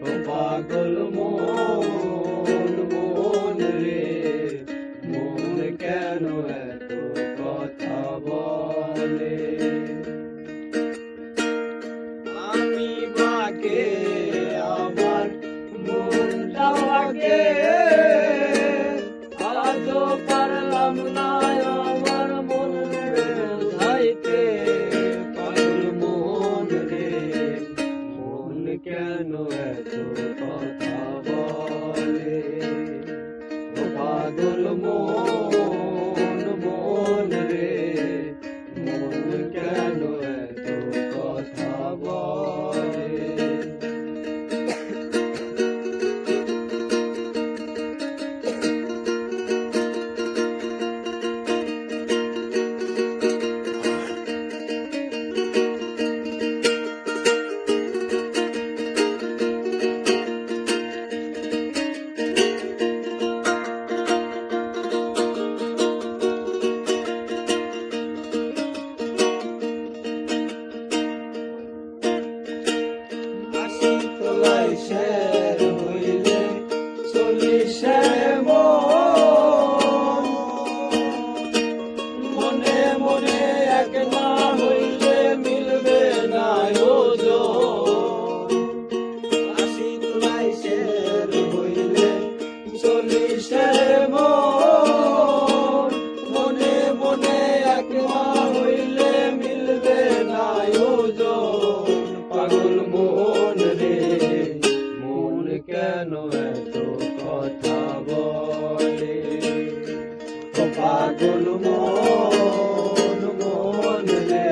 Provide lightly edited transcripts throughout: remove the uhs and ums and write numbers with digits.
ও পাগল মন মন রে, মন কেন এত কথা বলে? আমি বাকে আমার মনটাকে আজও পারলাম না আমার মন বোঝাইতে। পাগল মন রে, মন কেন এত কথা বলে? ও পাগল মন মন রে, মন কেন এত কথা বলে? শের হইলে চলিসে মনে মনে এক না হইলে মিলবে না ওজন। আশি তোলাই শের হইলে চলিসে মনে মনে এক না হইলে মিলবে না ওজন। পাগল মন রে, মন কেন এত কথা বলে? ও পাগল মন মন রে,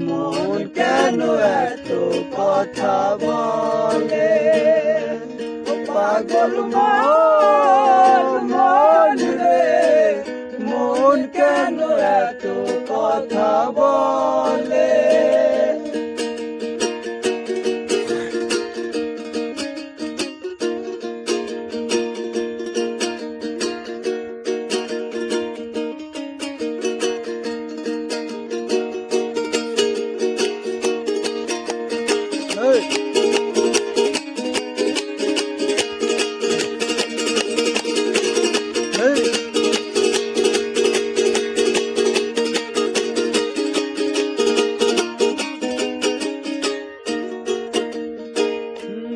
মন কেন এত কথা বলে? ও পাগল মন মন রে, মন কেন এত কথা বলে?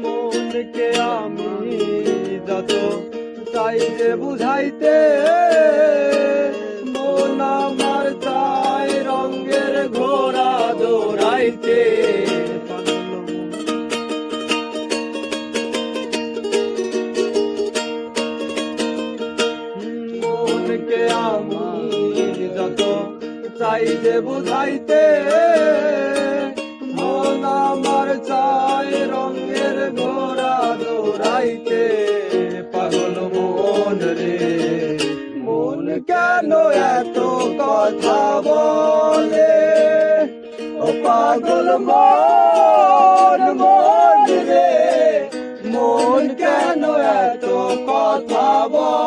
মনকে আমি যত চাই যে বুঝাইতে, মন আমার চাই রঙের ঘোড়া দৌড়াইতে। মনকে আমি যত চাই যে বুঝাইতে, মন আমার চাই রঙের ঘোড়া দৌড়াইতে। পাগল মন রে, মন কেন এত কথা বলে? ও পাগল মন মন রে, মন কেন এত কথা বলে?